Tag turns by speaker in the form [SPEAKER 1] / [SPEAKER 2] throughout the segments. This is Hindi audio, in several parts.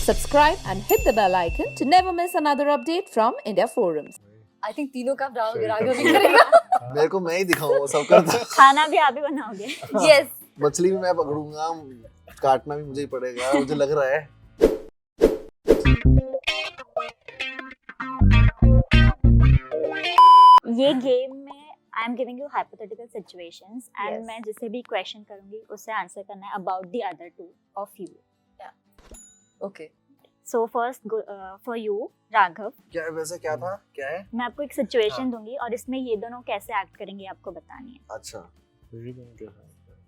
[SPEAKER 1] Subscribe and hit the bell icon to never miss another update from India Forums.
[SPEAKER 2] I think तीनों का राघव भी करेगा।
[SPEAKER 3] मेरे को मैं ही दिखाऊंगा वो सब करता।
[SPEAKER 4] खाना भी आप ही बनाओगे?
[SPEAKER 2] Yes.
[SPEAKER 3] मछली भी मैं पकड़ूंगा, काटना भी मुझे ही पड़ेगा, मुझे लग रहा है।
[SPEAKER 4] ये गेम में I am giving you hypothetical situations and
[SPEAKER 2] Yes.
[SPEAKER 4] मैं जिसे भी क्वेश्चन करूंगी उससे आंसर करना है about the other two of you.
[SPEAKER 2] Okay.
[SPEAKER 4] So first for you Raghav,
[SPEAKER 3] क्या वैसे क्या था? क्या है?
[SPEAKER 4] मैं आपको एक सिचुएशन दूंगी और इसमें ये दोनों कैसे एक्ट करेंगे आपको बतानी है।
[SPEAKER 3] अच्छा।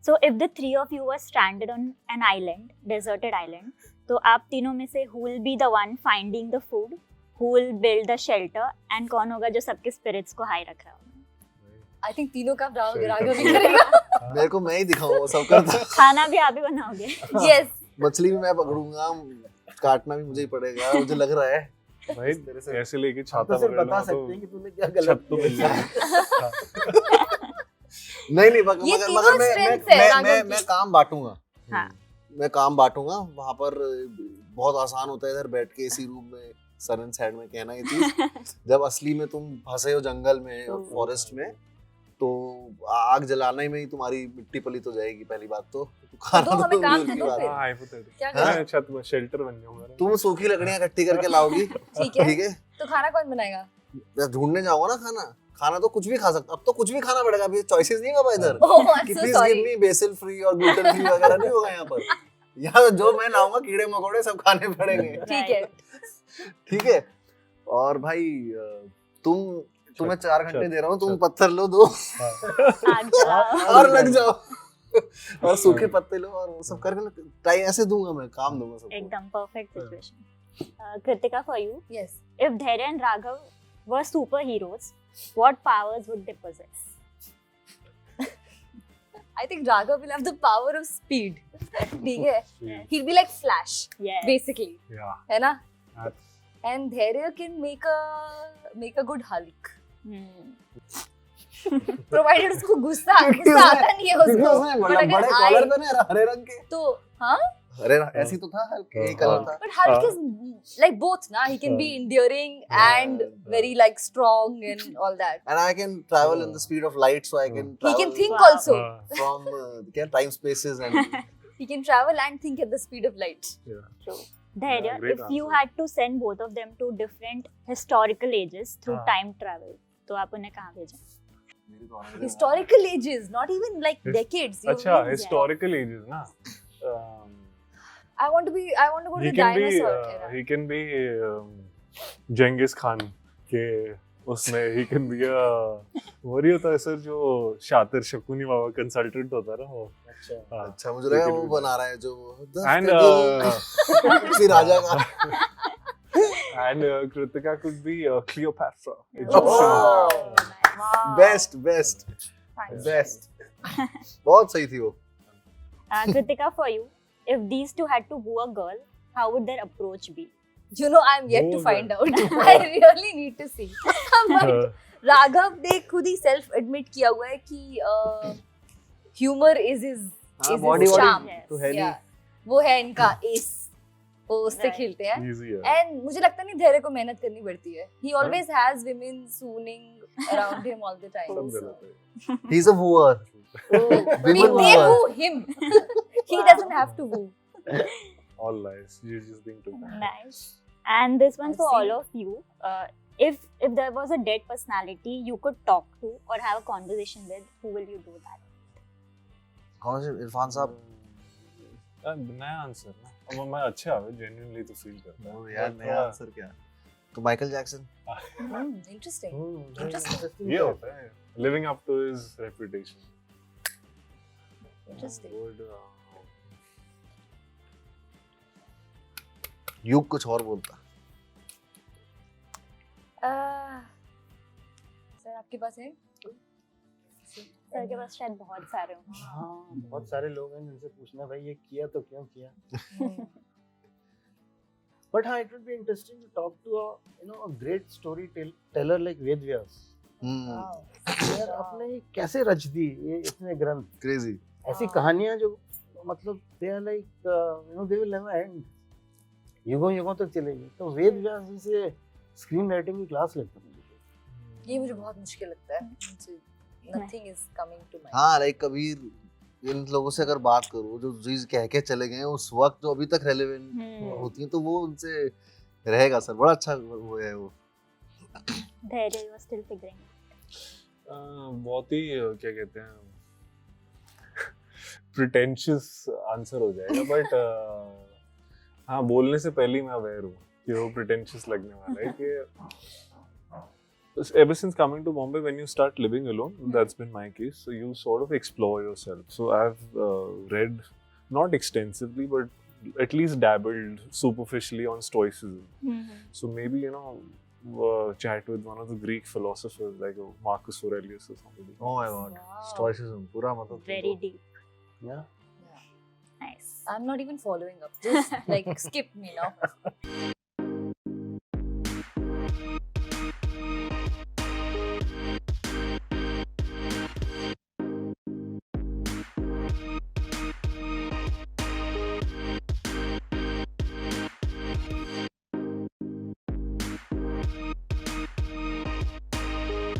[SPEAKER 4] So if the three of you were stranded on an island, deserted island, तो आप तीनों में से who will be the one finding the food, who will build the shelter and कौन होगा जो सबके स्पिरिट्स को हाई रख रहा होगा?
[SPEAKER 2] I think तीनों का राघव भी करेगा।
[SPEAKER 3] मेरे को मैं ही दिखाऊंगा वो सब करता।
[SPEAKER 4] खाना भी आप ही बनाओगे?
[SPEAKER 2] Yes.
[SPEAKER 3] मछली भी मैं पकड़ूंगा, काटना भी मुझे ही पड़ेगा, मुझे लग रहा है।
[SPEAKER 5] भाई ऐसे लेके छाता
[SPEAKER 3] तो सिर्फ
[SPEAKER 5] पकड़ना
[SPEAKER 3] बता
[SPEAKER 5] तो
[SPEAKER 3] सकते हैं कि तूने क्या गलत
[SPEAKER 5] छत तो मिल जाएगी।
[SPEAKER 3] नहीं
[SPEAKER 2] ये
[SPEAKER 3] मगर
[SPEAKER 2] तीनों strengths है राघव की।
[SPEAKER 3] मैं काम बांटूंगा।
[SPEAKER 4] हाँ।
[SPEAKER 3] मैं काम बांटूंगा, वहां पर बहुत आसान होता है इधर बैठ के इसी रूम में सन एंड सैड में कहना ये चीज। जब असली में तुम फंसे हो जंगल में और फॉरेस्ट में, तो आग जलाने में ही तुम्हारी मिट्टी पलीत हो जाएगी पहली बात तो। खाना
[SPEAKER 2] तो हमें काम
[SPEAKER 3] दूर
[SPEAKER 2] दे
[SPEAKER 3] की
[SPEAKER 2] दो
[SPEAKER 3] बात है।
[SPEAKER 2] फिर।
[SPEAKER 5] हाँ हाइपोथेटिकल।
[SPEAKER 2] क्या
[SPEAKER 3] हाँ?
[SPEAKER 2] करें?
[SPEAKER 5] छत में शेल्टर बन जाऊंगा।
[SPEAKER 3] तुम सूखी लकड़ियां इकट्ठी करके लाओगी,
[SPEAKER 2] ठीक है।
[SPEAKER 3] ठीक है?
[SPEAKER 2] तो खाना कौन बनाएगा?
[SPEAKER 3] मैं ढूंढने जाऊंगा ना खाना। खाना तो कुछ भी खा सकता, अब तो कुछ भी खाना पड़ेगा, अभी चॉइसेस नहीं होगा इधर
[SPEAKER 2] Oh, I'm
[SPEAKER 3] कि
[SPEAKER 2] so
[SPEAKER 3] please
[SPEAKER 2] sorry.
[SPEAKER 3] Give me BECIL free और ग्लूटेन फ्री वगैरह नहीं होगा यहाँ पर। यहाँ जो मैं लाऊंगा कीड़े मकोड़े सब खाने पड़ेंगे,
[SPEAKER 2] ठीक है।
[SPEAKER 3] ठीक है? और भाई तुम्हें 4 घंटे दे रहा हूँ, तुम पत्थर लो 2
[SPEAKER 4] आग जलाओ।
[SPEAKER 3] और लग जाओ और सूखे पत्ते लो और वो सब करके टाइम ऐसे दूंगा, मैं काम दूंगा सबको।
[SPEAKER 4] एकदम perfect situation. Kritika for you,
[SPEAKER 2] Yes.
[SPEAKER 4] if Dhairya and Raghav were superheroes, what powers would they possess?
[SPEAKER 2] I think Raghav will have the power of speed. ठीक है?
[SPEAKER 4] Yes.
[SPEAKER 2] He'll be like Flash,
[SPEAKER 4] Yes.
[SPEAKER 2] basically.
[SPEAKER 5] Yeah.
[SPEAKER 2] है ना?
[SPEAKER 5] That's-
[SPEAKER 2] And Dhairya can make a good Hulk. Provided उसको गुस्सा आता नहीं है
[SPEAKER 3] क्योंकि
[SPEAKER 2] उसको।
[SPEAKER 3] उसने
[SPEAKER 2] But अगर
[SPEAKER 3] बड़े
[SPEAKER 2] आए-
[SPEAKER 3] कॉलर तो नहीं हरे रंग के,
[SPEAKER 2] तो हाँ?
[SPEAKER 3] अरे ऐसी तो था हल्के यही कलर था।
[SPEAKER 2] But Hulk is like both, na? He can be endearing and very like strong and all that.
[SPEAKER 3] And I can travel in the speed of light, so I can
[SPEAKER 2] He
[SPEAKER 3] travel
[SPEAKER 2] can think
[SPEAKER 4] Wow.
[SPEAKER 2] also.
[SPEAKER 3] from time spaces and
[SPEAKER 2] He can travel and think at the speed of light.
[SPEAKER 4] True. Dhairya,
[SPEAKER 5] Yeah, great
[SPEAKER 4] if you
[SPEAKER 5] answer.
[SPEAKER 4] had to send both of them to different historical ages through
[SPEAKER 5] हाँ.
[SPEAKER 4] time travel, तो आप उन्हें कहाँ भेजें?
[SPEAKER 2] Historical ages, not even like decades. You
[SPEAKER 5] अच्छा
[SPEAKER 2] mean-
[SPEAKER 5] historical ages ना.
[SPEAKER 2] I want to go to
[SPEAKER 5] He
[SPEAKER 2] the
[SPEAKER 5] can be
[SPEAKER 2] dinosaur era.
[SPEAKER 5] he can be Genghis Khan के उसमें he can be वो नहीं होता है सर जो शातिर शकुनी बाबा कंसल्टेंट होता है ना वो। हाँ.
[SPEAKER 3] अच्छा मुझे लगा
[SPEAKER 5] He
[SPEAKER 3] वो
[SPEAKER 5] can be-
[SPEAKER 3] बना रहा है जो
[SPEAKER 5] And
[SPEAKER 3] किसी राजा का।
[SPEAKER 5] and Kritika could be Cleopatra.
[SPEAKER 2] Oh,
[SPEAKER 4] Wow.
[SPEAKER 3] Best
[SPEAKER 2] Thanks.
[SPEAKER 3] Best बहुत सही थी वो।
[SPEAKER 4] Kritika, for you, if these two had to woo a girl, how would their approach be?
[SPEAKER 2] You know, I'm yet to
[SPEAKER 5] Oh,
[SPEAKER 2] find out. I really need to see. But Raghav ने खुद ही सेल्फ एडमिट किया हुआ है कि humour is his
[SPEAKER 3] body
[SPEAKER 2] charm.
[SPEAKER 3] तो है नहीं।
[SPEAKER 2] Yeah. वो है इनका एस, वो उससे
[SPEAKER 4] Right.
[SPEAKER 2] खेलते हैं।
[SPEAKER 5] Easy है.
[SPEAKER 2] एंड मुझे लगता नहीं धैर्य को मेहनत करनी पड़ती है। He always has women swooning around him all the time.
[SPEAKER 5] सब
[SPEAKER 2] So-
[SPEAKER 5] गलत है.
[SPEAKER 3] He's a wooer.
[SPEAKER 2] They
[SPEAKER 3] Women wooer.
[SPEAKER 2] woo him. He doesn't have to woo.
[SPEAKER 5] All lies. You're just being too bad.
[SPEAKER 4] Nice. And this one's
[SPEAKER 2] I
[SPEAKER 4] for
[SPEAKER 2] see.
[SPEAKER 4] all of you. If there was a dead personality you could talk to or have a conversation with, who will you do that?
[SPEAKER 3] कौन से इरफान साहब?
[SPEAKER 5] नया आंसर ना. अब मैं अच्छा है genuinely तो feel करता हूँ.
[SPEAKER 3] यार नया आंसर क्या? तो माइकल जैक्सन।
[SPEAKER 2] Interesting.
[SPEAKER 5] ये होता है. Living up to his reputation.
[SPEAKER 2] Interesting.
[SPEAKER 5] Would,
[SPEAKER 3] युग कुछ और बोलता।
[SPEAKER 2] सर आपके पास है?
[SPEAKER 4] सर के पास शायद बहुत सारे होंगे।
[SPEAKER 6] हाँ बहुत सारे लोग हैं जिनसे पूछना भाई ये किया तो क्यों किया। But हाँ, it would be interesting to talk to a great storyteller like Ved Vyas. यार आपने ये कैसे रच दी ये इतने ग्रंथ,
[SPEAKER 3] क्रेजी।
[SPEAKER 6] ऐसी कहानियां जो मतलब they are like they will never end. युगों तक चलेगी। तो वेद व्यास जी से स्क्रीन राइटिंग की क्लास लेते हैं।
[SPEAKER 2] ये मुझे बहुत मुश्किल लगता है, मुझे nothing is coming to mind.
[SPEAKER 3] हाँ लाइक कबीर, इन लोगों से अगर बात करो जो चीज कह के चले गए हैं उस वक्त जो अभी तक रेलेवेंट होती है, तो वो उनसे रहेगा सर। बड़ा अच्छा वो है वो।
[SPEAKER 4] धैर्य यू आर स्टिल फिगरिंग।
[SPEAKER 5] बहुत ही क्या कहते हैं प्रिटेंशियस आंसर हो जाएगा, बट हाँ बोलने से पहले ही मैं अवेयर हूँ कि वो प्रिटेंशियस लगने वाला है कि ever since coming to Bombay, when you start living alone, that's been my case, so you sort of explore yourself. So I've read, not extensively, but at least dabbled superficially on Stoicism. So maybe, you know, chat with one of the Greek philosophers like Marcus Aurelius or somebody.
[SPEAKER 3] Oh my god, Stoicism पूरा मतलब
[SPEAKER 4] Very deep.
[SPEAKER 6] Yeah.
[SPEAKER 4] Nice.
[SPEAKER 2] I'm not even following up. Just like skip me now.